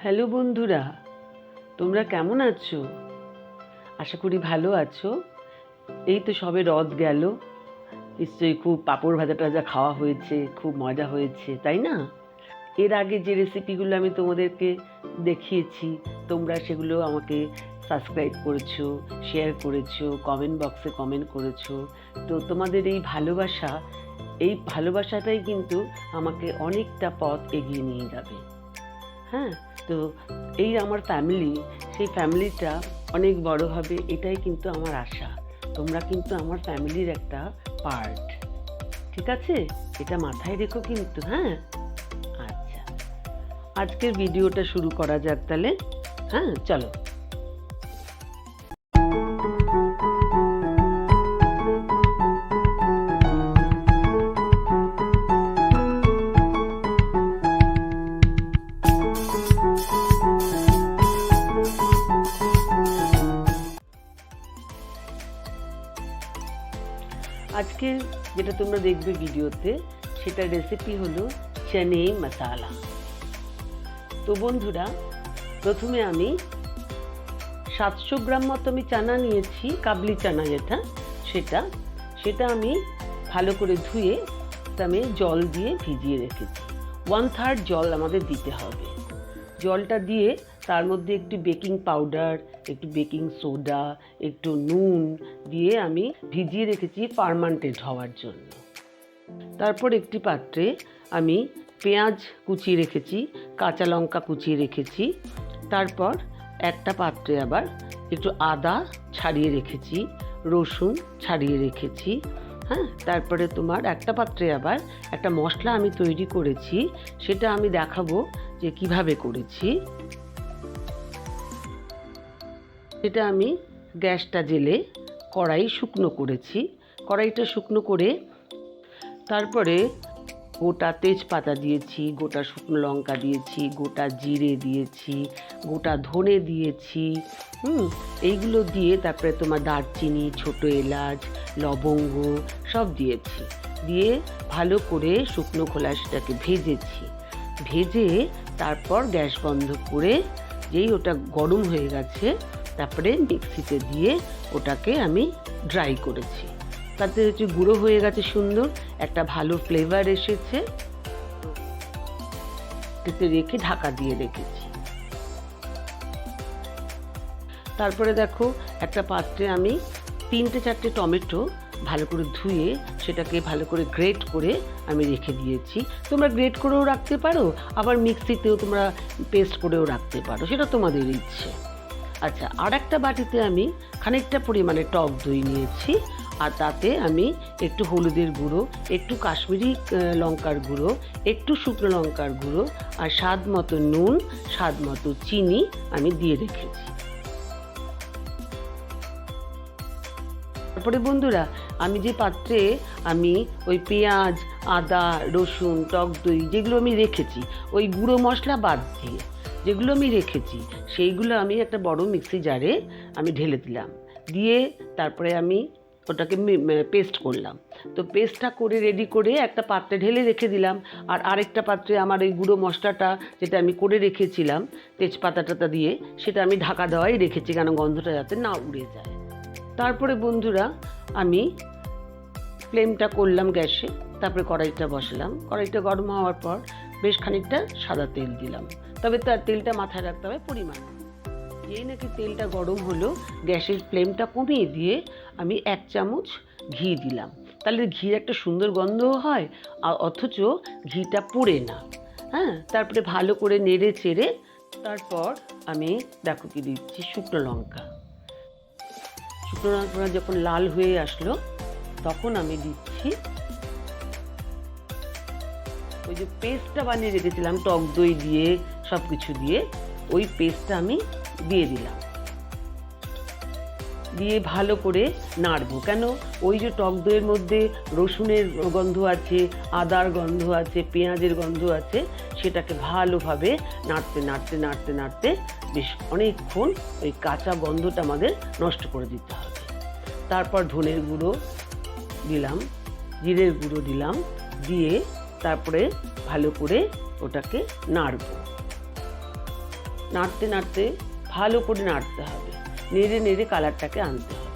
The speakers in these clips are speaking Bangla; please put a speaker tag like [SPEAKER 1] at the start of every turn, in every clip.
[SPEAKER 1] হ্যালো বন্ধুরা, তোমরা কেমন আছো? আশা করি ভালো আছো। এই তো সবে রথ গেল, নিশ্চয়ই খুব পাঁপড় ভাজা টাজা খাওয়া হয়েছে, খুব মজা হয়েছে, তাই না? এর আগে যে রেসিপিগুলো আমি তোমাদেরকে দেখিয়েছি, তোমরা সেগুলো আমাকে সাবস্ক্রাইব করেছো, শেয়ার করেছো, কমেন্ট বক্সে কমেন্ট করেছো। তো তোমাদের এই ভালোবাসাটাই কিন্তু আমাকে অনেকটা পথ এগিয়ে নিয়ে যাবে। হ্যাঁ, তো এই আমার ফ্যামিলি, সেই ফ্যামিলিটা অনেক বড় হবে, এটাই কিন্তু আমার আশা। তোমরা কিন্তু আমার ফ্যামিলির একটা পার্ট, ঠিক আছে? এটা মাথায় রেখো কিন্তু। হ্যাঁ, আচ্ছা, আজকের ভিডিওটা শুরু করা যাক তাহলে। হ্যাঁ, চলো। আজকে যেটা তোমরা দেখবে ভিডিওতে, সেটা রেসিপি হলো চানে মশালা। তো বন্ধুরা, প্রথমে আমি 700 গ্রাম মতো আমি চানা নিয়েছি, কাবলি চানা যেটা, সেটা আমি ভালো করে ধুয়ে আমি জল দিয়ে ভিজিয়ে রেখেছি। 1/3 জল আমাদের দিতে হবে। জলটা দিয়ে তার মধ্যে একটু বেকিং পাউডার, একটু বেকিং সোডা, একটু নুন দিয়ে আমি ভিজিয়ে রেখেছি ফার্মান্টেড হওয়ার জন্য। তারপর একটি পাত্রে আমি পেঁয়াজ কুচিয়ে রেখেছি, কাঁচা লঙ্কা কুচিয়ে রেখেছি। তারপর একটা পাত্রে আবার একটু আদা ছাড়িয়ে রেখেছি, রসুন ছাড়িয়ে রেখেছি। হ্যাঁ, তারপরে তোমার একটা পাত্রে আবার একটা মশলা আমি তৈরি করেছি, সেটা আমি দেখাবো যে কিভাবে করেছি। সেটা আমি গ্যাসটা জেলে কড়াই শুকনো করেছি। কড়াইটা শুকনো করে তারপরে গোটা তেজপাতা দিয়েছি, গোটা শুকনো লঙ্কা দিয়েছি, গোটা জিরে দিয়েছি, গোটা ধনে দিয়েছি। এইগুলো দিয়ে তারপরে তোমার দারচিনি, ছোট এলাচ, লবঙ্গ সব দিয়েছি। দিয়ে ভালো করে শুকনো খোলায় সেটাকে ভেজে তারপর গ্যাস বন্ধ করে, যেই ওটা গরম হয়ে গেছে, তারপরে মিক্সিতে দিয়ে ওটাকে আমি ড্রাই করেছি। তাতে হচ্ছে গুঁড়ো হয়ে গেছে, সুন্দর একটা ভালো ফ্লেভার এসেছে। এতে রেখে ঢাকা দিয়ে রেখেছি। তারপরে দেখো, একটা পাত্রে আমি 3-4টে টমেটো ভালো করে ধুয়ে সেটাকে ভালো করে গ্রেট করে আমি রেখে দিয়েছি। তোমরা গ্রেট করেও রাখতে পারো, আবার মিক্সিতেও তোমরা পেস্ট করেও রাখতে পারো, সেটা তোমাদের ইচ্ছে। আচ্ছা, আর একটা বাটিতে আমি খানিকটা পরিমাণে টক দই নিয়েছি, আর তাতে আমি একটু হলুদের গুঁড়ো, একটু কাশ্মীরি লঙ্কার গুঁড়ো, একটু শুকনো লঙ্কার গুঁড়ো, আর স্বাদ মতো নুন, স্বাদ মতো চিনি আমি দিয়ে রেখেছি। তারপরে বন্ধুরা, আমি যে পাত্রে আমি ওই পেঁয়াজ, আদা, রসুন, টক দই যেগুলো আমি রেখেছি, ওই গুঁড়ো মশলা বাদ দিয়ে যেগুলো আমি রেখেছি, সেইগুলো আমি একটা বড় মিক্সি জারে আমি ঢেলে দিলাম। দিয়ে তারপরে আমি ওটাকে পেস্ট করলাম। তো পেস্টটা করে রেডি করে একটা পাত্রে ঢেলে রেখে দিলাম। আর আরেকটা পাত্রে আমার এই গুঁড়ো মশলাটা যেটা আমি করে রেখেছিলাম তেজপাতাটা দিয়ে, সেটা আমি ঢাকা দেওয়াই রেখেছি, কেন গন্ধটা যাতে না উড়ে যায়। তারপরে বন্ধুরা, আমি ফ্লেমটা করলাম গ্যাসে, তারপরে কড়াইটা বসালাম। কড়াইটা গরম হওয়ার পর বেশ খানিকটা সাদা তেল দিলাম, তবে তার তেলটা মাথায় রাখতে হবে পরিমাণ। যেই নাকি তেলটা গরম হলো, গ্যাসের ফ্লেমটা কমিয়ে দিয়ে আমি 1 চামচ ঘি দিলাম। তাহলে ঘির একটা সুন্দর গন্ধও হয়, আর অথচ ঘিটা পোড়ে না। হ্যাঁ, তারপরে ভালো করে নেড়ে চেড়ে তারপর আমি দেখো কি দিচ্ছি, শুকনো লঙ্কা যখন লাল হয়ে আসলো, তখন আমি দিচ্ছি ওই যে পেস্টটা বানিয়ে রেখেছিলাম টক দই দিয়ে, সব কিছু দিয়ে, ওই পেস্টটা আমি দিয়ে দিলাম। দিয়ে ভালো করে নাড়বো, কেন ওই যে টক দইয়ের মধ্যে রসুনের গন্ধ আছে, আদার গন্ধ আছে, পেঁয়াজের গন্ধ আছে, সেটাকে ভালোভাবে নাড়তে বেশ অনেকক্ষণ ওই কাঁচা গন্ধটা আমাদের নষ্ট করে দিতে হবে। তারপর ধনের গুঁড়ো দিলাম, জিরের গুঁড়ো দিলাম, দিয়ে তারপরে ভালো করে ওটাকে নাড়ব। নাড়তে নাড়তে ভালো করে নাড়তে হবে, নেড়ে নেড়ে কালারটাকে আনতে হবে।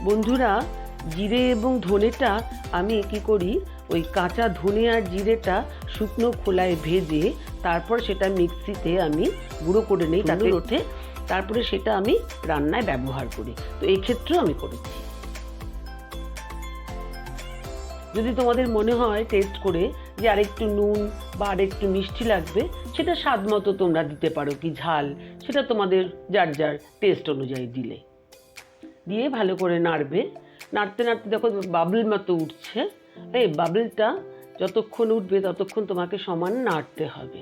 [SPEAKER 1] বন্ধুরা, জিরে এবং ধনেটা আমি কি করি, ওই কাঁচা ধনে আর জিরেটা শুকনো খোলায় ভেজে তারপর সেটা মিক্সিতে আমি গুঁড়ো করে নিই, তাতে ওঠে, তারপরে সেটা আমি রান্নায় ব্যবহার করি। তো এই ক্ষেত্রেও আমি করেছি। যদি তোমাদের মনে হয় টেস্ট করে যে আরেকটু নুন বা আরেকটু মিষ্টি লাগবে, সেটা স্বাদ মতো তোমরা দিতে পারো, কি ঝাল, সেটা তোমাদের যার যার টেস্ট অনুযায়ী দিলে। দিয়ে ভালো করে নাড়বে, নাড়তে নাড়তে যখন বাবল মতো উঠছে, এই বাবলটা যতক্ষণ উঠবে ততক্ষণ তোমাকে সমান নাড়তে হবে।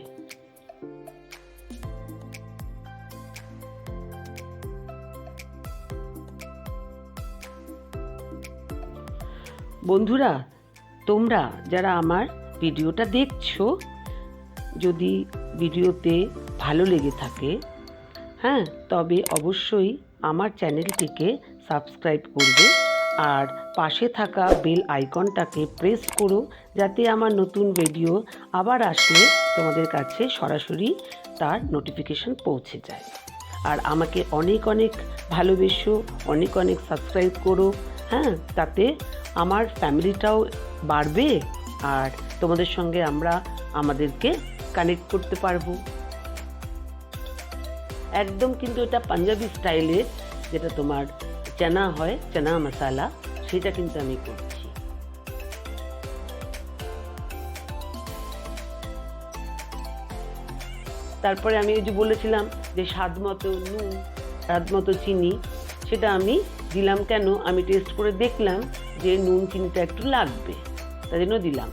[SPEAKER 1] বন্ধুরা, তোমরা যারা আমার ভিডিওটা দেখছো, যদি ভিডিওতে ভালো লেগে থাকে, হ্যাঁ, তবে অবশ্যই আমার চ্যানেলটিকে সাবস্ক্রাইব করবে আর পাশে থাকা বেল আইকনটাকে প্রেস করো, যাতে আমার নতুন ভিডিও আবার আসলে তোমাদের কাছে সরাসরি তার নোটিফিকেশন পৌঁছে যায়। আর আমাকে অনেক অনেক ভালোবেসো, অনেক অনেক সাবস্ক্রাইব করো, হ্যাঁ, তাতে আমার ফ্যামিলিটাও বাড়বে আর তোমাদের সঙ্গে আমরা আমাদেরকে কানেক্ট করতে পারবো। একদম কিন্তু এটা পাঞ্জাবি স্টাইলে, যেটা তোমার চানা হয়, চানা মশালা, সেটা কিন্তু আমি করছি। তারপরে আমি ওই যে বলেছিলাম যে স্বাদ মতো নুন, স্বাদ মতো চিনি, সেটা আমি দিলাম। কেন? আমি টেস্ট করে দেখলাম যে নুন চিনিটা একটু লাগবে, তাই জন্য দিলাম।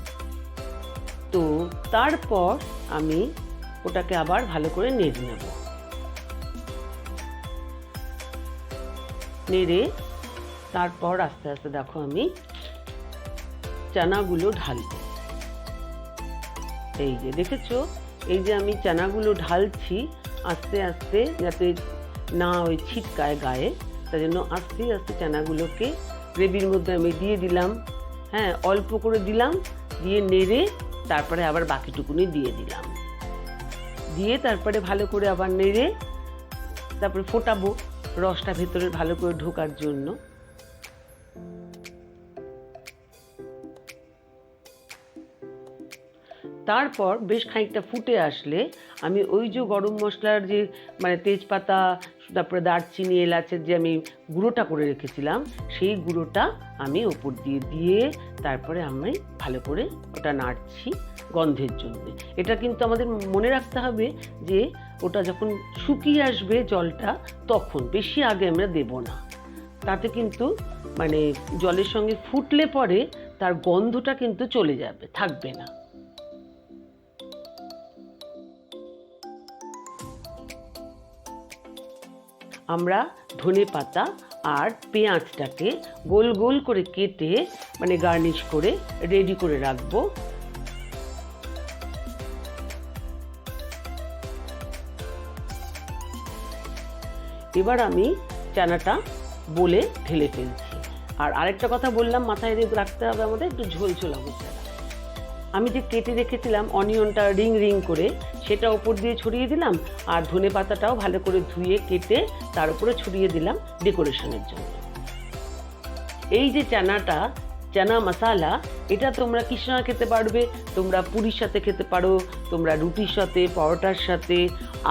[SPEAKER 1] তো তারপর আমি ওটাকে আবার ভালো করে নেড়ে নেব। নেড়ে তারপর আস্তে আস্তে দেখো আমি চানাগুলো ঢালবো। এই যে দেখেছো, এই যে আমি চানাগুলো ঢালছি আস্তে আস্তে, যাতে না ওই ছিটকায় গায়ে, তাই জন্য আস্তে আস্তে চানাগুলোকে গ্রেভির মধ্যে আমি দিয়ে দিলাম। হ্যাঁ, অল্প করে দিলাম, দিয়ে নেড়ে তারপরে আবার বাকিটুকুনি দিয়ে দিলাম। দিয়ে তারপরে ভালো করে আবার নেড়ে তারপরে ফোটাবো রসটা ভেতরে ভালো করে ঢোকার জন্য। তারপর বেশ খানিকটা ফুটে আসলে আমি ওই যে গরম মশলার যে মানে তেজপাতা, তারপরে দারচিনি, এলাচের যে আমি গুঁড়োটা করে রেখেছিলাম, সেই গুঁড়োটা আমি ওপর দিয়ে দিয়ে তারপরে আমি ভালো করে ওটা নাড়ছি গন্ধের জন্য। এটা কিন্তু আমাদের মনে রাখতে হবে যে ওটা যখন শুকিয়ে আসবে জলটা, তখন, বেশি আগে আমরা দেব না। তাতে কিন্তু মানে জলের সঙ্গে ফুটলে পরে তার গন্ধটা কিন্তু চলে যাবে, থাকবে না। আমরা ধনে পাতা আর পেঁয়াজটাকে গোল গোল করে কেটে মানে গার্নিশ করে রেডি করে রাখবো। এবার আমি চানাটা বলে ঢেলে ফেলছি। আর আরেকটা কথা বললাম, মাথায় রাখতে হবে আমাদের একটু ঝোল ঝোল অবস্থাটা। আমি যে কেটে রেখেছিলাম অনিয়নটা রিং রিং করে, সেটা ওপর দিয়ে ছড়িয়ে দিলাম, আর ধনে পাতাটাও ভালো করে ধুয়ে কেটে তার উপরে ছড়িয়ে দিলাম ডেকোরেশনের জন্য। এই যে চানাটা, চানা মশালা, এটা তোমরা কিসের সঙ্গে খেতে পারবে? তোমরা পুরির সাথে খেতে পারো, তোমরা রুটির সাথে, পরোটার সাথে,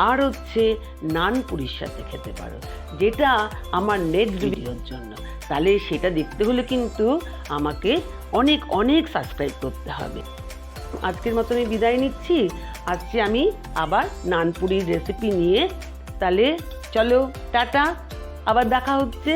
[SPEAKER 1] আর হচ্ছে নান পুরির সাথে খেতে পারো, যেটা আমার নেক্সট ভিডিওর জন্য। তাহলে সেটা দেখতে হলে কিন্তু আমাকে অনেক অনেক সাবস্ক্রাইব করতে হবে। আজকের মতো আমি বিদায় নিচ্ছি। আজকে আমি আবার নানপুরির রেসিপি নিয়ে। তাহলে চলো, টাটা, আবার দেখা হচ্ছে।